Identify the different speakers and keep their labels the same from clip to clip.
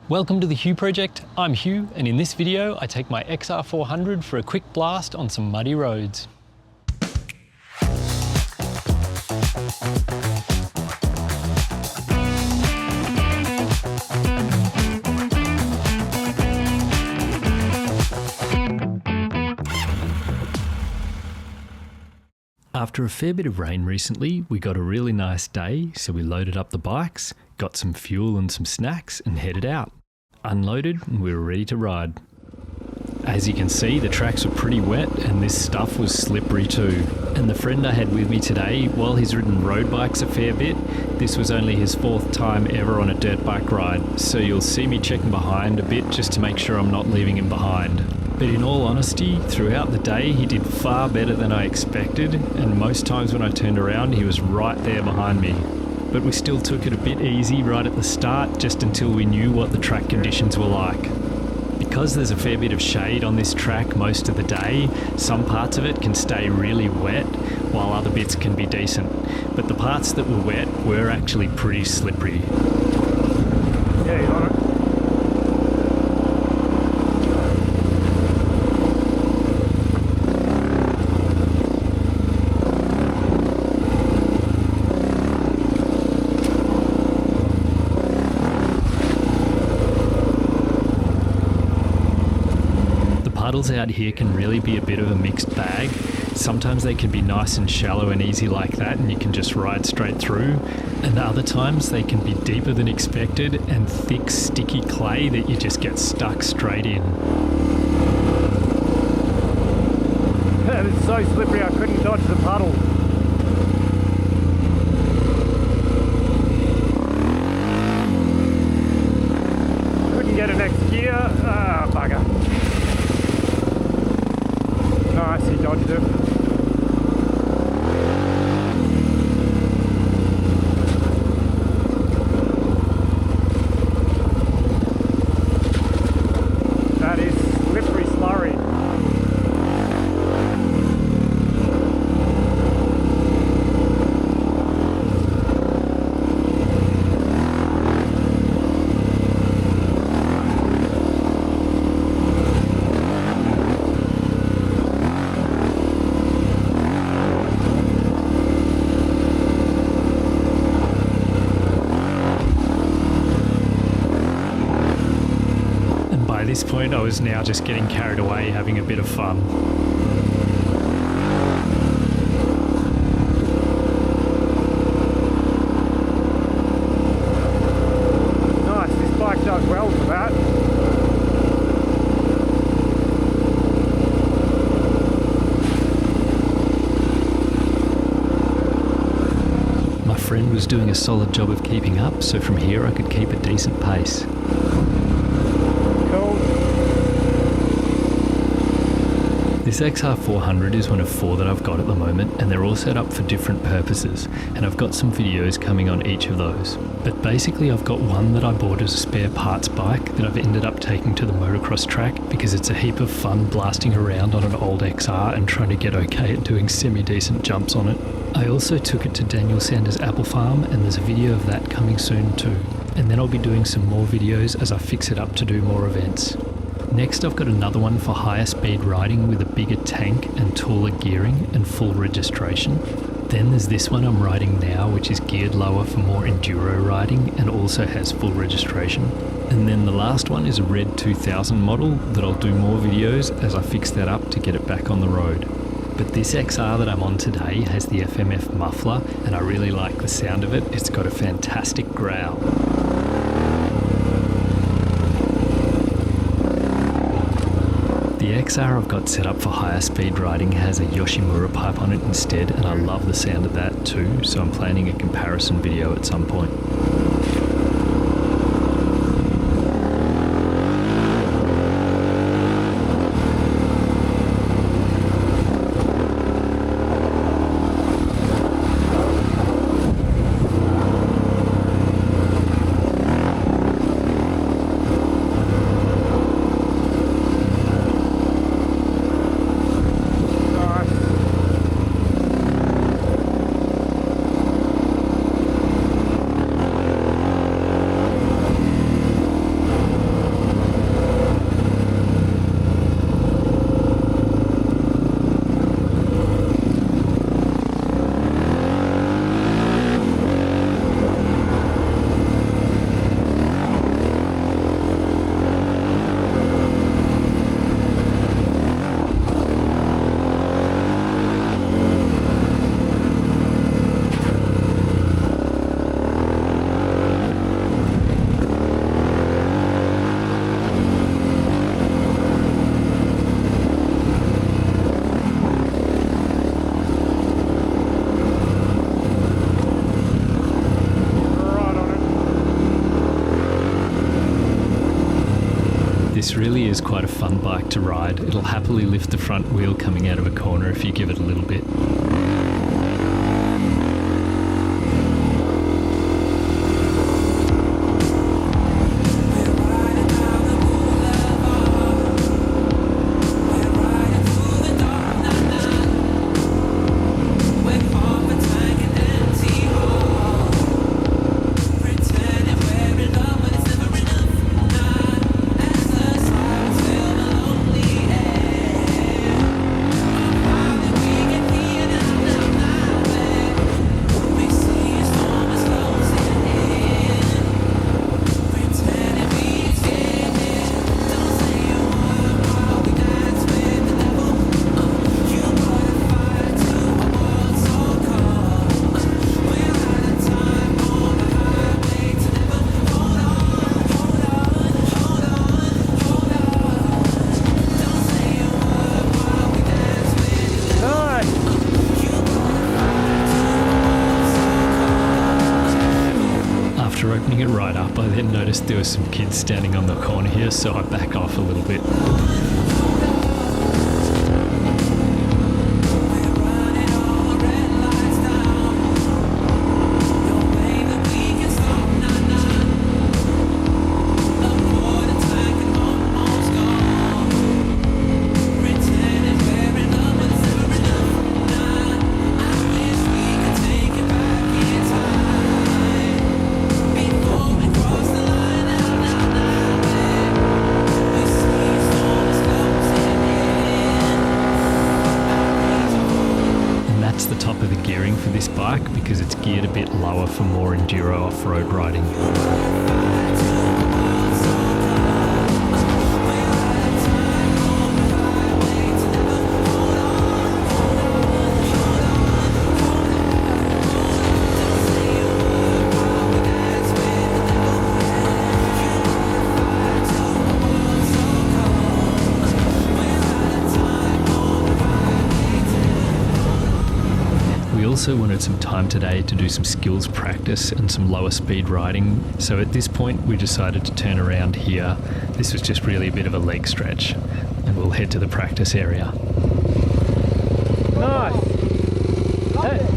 Speaker 1: Welcome to the Hugh Project. I'm Hugh, and in this video I take my XR400 for a quick blast on some muddy roads. After a fair bit of rain recently, we got a really nice day, so we loaded up the bikes, got some fuel and some snacks and headed out. Unloaded and we were ready to ride. As you can see, the tracks were pretty wet and this stuff was slippery too. And the friend I had with me today, while he's ridden road bikes a fair bit, this was only his 4th time ever on a dirt bike ride, so you'll see me checking behind a bit just to make sure I'm not leaving him behind. But in all honesty, throughout the day he did far better than I expected, and most times when I turned around he was right there behind me. But we still took it a bit easy right at the start, just until we knew what the track conditions were like. Because there's a fair bit of shade on this track most of the day, some parts of it can stay really wet, while other bits can be decent. But the parts that were wet were actually pretty slippery.
Speaker 2: Yeah, you on it.
Speaker 1: Puddles out here can really be a bit of a mixed bag. Sometimes they can be nice and shallow and easy like that and you can just ride straight through, and other times they can be deeper than expected and thick sticky clay that you just get stuck straight in.
Speaker 2: It's so slippery I couldn't dodge the puddle. Couldn't get an next gear. Ah, bugger. Nice, he dodged it. That is slippery slurry.
Speaker 1: By this point I was now just getting carried away, having a bit of fun.
Speaker 2: Nice, this bike does well for that.
Speaker 1: My friend was doing a solid job of keeping up, so from here I could keep a decent pace. This XR400 is one of 4 that I've got at the moment, and they're all set up for different purposes, and I've got some videos coming on each of those. But basically I've got one that I bought as a spare parts bike that I've ended up taking to the motocross track because it's a heap of fun blasting around on an old XR and trying to get okay at doing semi-decent jumps on it. I also took it to Daniel Sanders' apple farm, and there's a video of that coming soon too. And then I'll be doing some more videos as I fix it up to do more events. Next I've got another one for higher speed riding with a bigger tank and taller gearing and full registration. Then there's this one I'm riding now, which is geared lower for more enduro riding and also has full registration. And then the last one is a Red 2000 model that I'll do more videos as I fix that up to get it back on the road. But this XR that I'm on today has the FMF muffler and I really like the sound of it. It's got a fantastic growl. The XR I've got set up for higher speed riding has a Yoshimura pipe on it instead, and I love the sound of that too, so I'm planning a comparison video at some point. This really is quite a fun bike to ride. It'll happily lift the front wheel coming out of a corner if you give it a little bit. After opening it right up, I then noticed there were some kids standing on the corner here, so I back off a little bit. The top of the gearing for this bike because it's geared a bit lower for more enduro off-road riding. We also wanted some time today to do some skills practice and some lower speed riding, so at this point we decided to turn around here. This was just really a bit of a leg stretch, and we'll head to the practice area.
Speaker 2: Nice. Hey.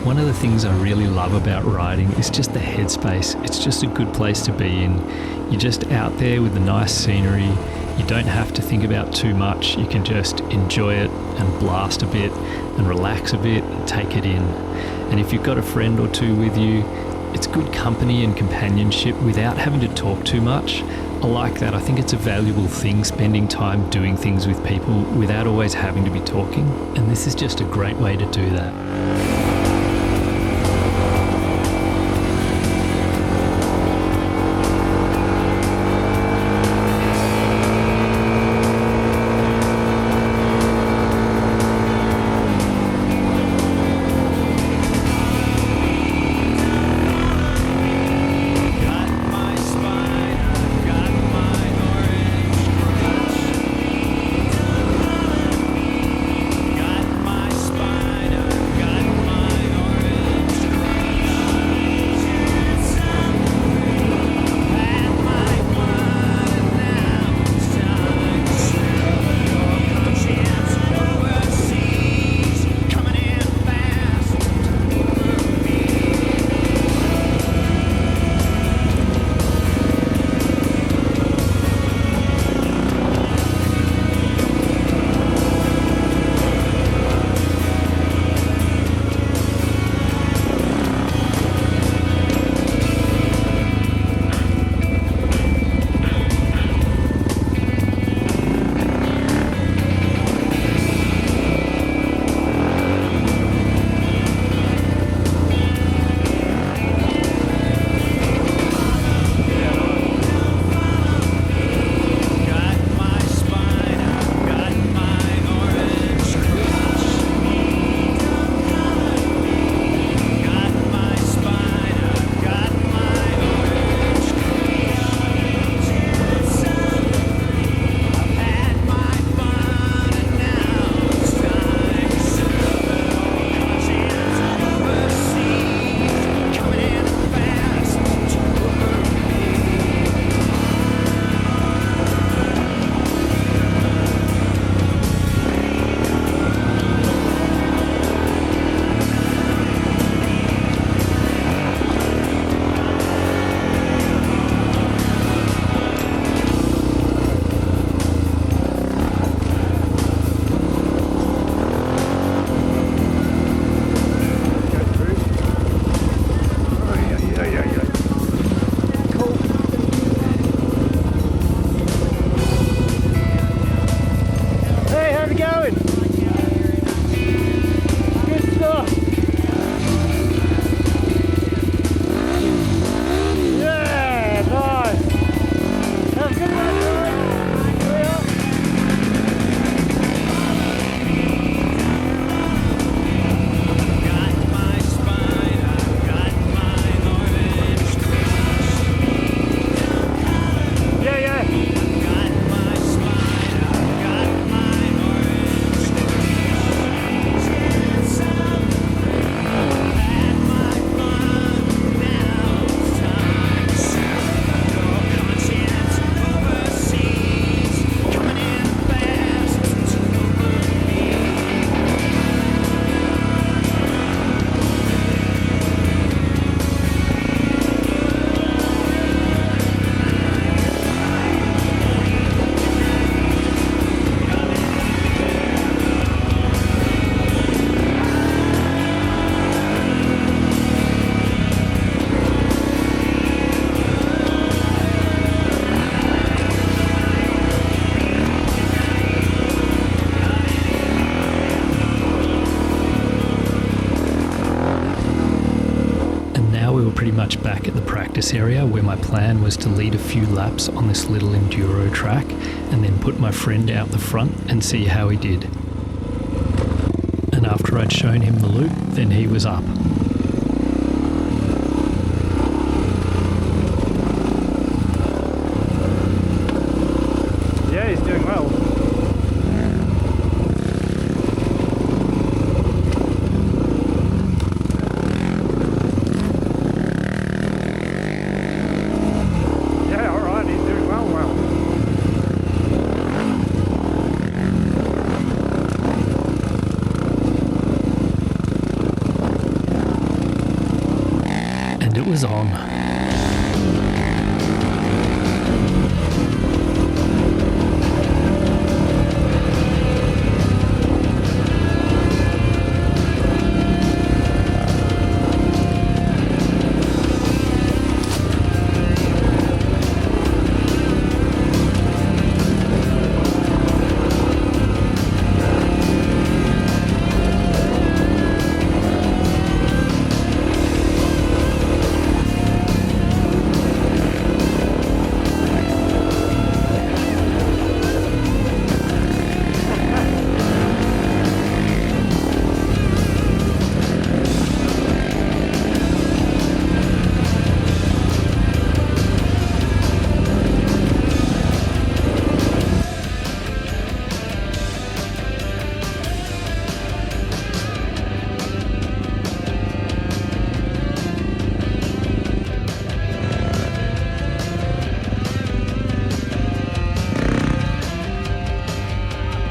Speaker 1: One of the things I really love about riding is just the headspace. It's just a good place to be in. You're just out there with the nice scenery. You don't have to think about too much. You can just enjoy it and blast a bit and relax a bit and take it in. And if you've got a friend or two with you, it's good company and companionship without having to talk too much. I like that. I think it's a valuable thing, spending time doing things with people without always having to be talking. And this is just a great way to do that. much back at the practice area where my plan was to lead a few laps on this little enduro track and then put my friend out the front and see how he did. And after I'd shown him the loop, then he was up.
Speaker 2: Yeah, he's doing well. Yeah, alright, he's doing well.
Speaker 1: And it was on.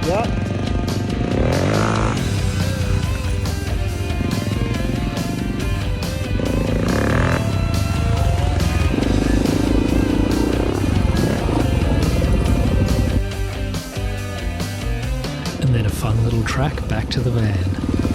Speaker 1: Yep. And then a fun little track back to the van.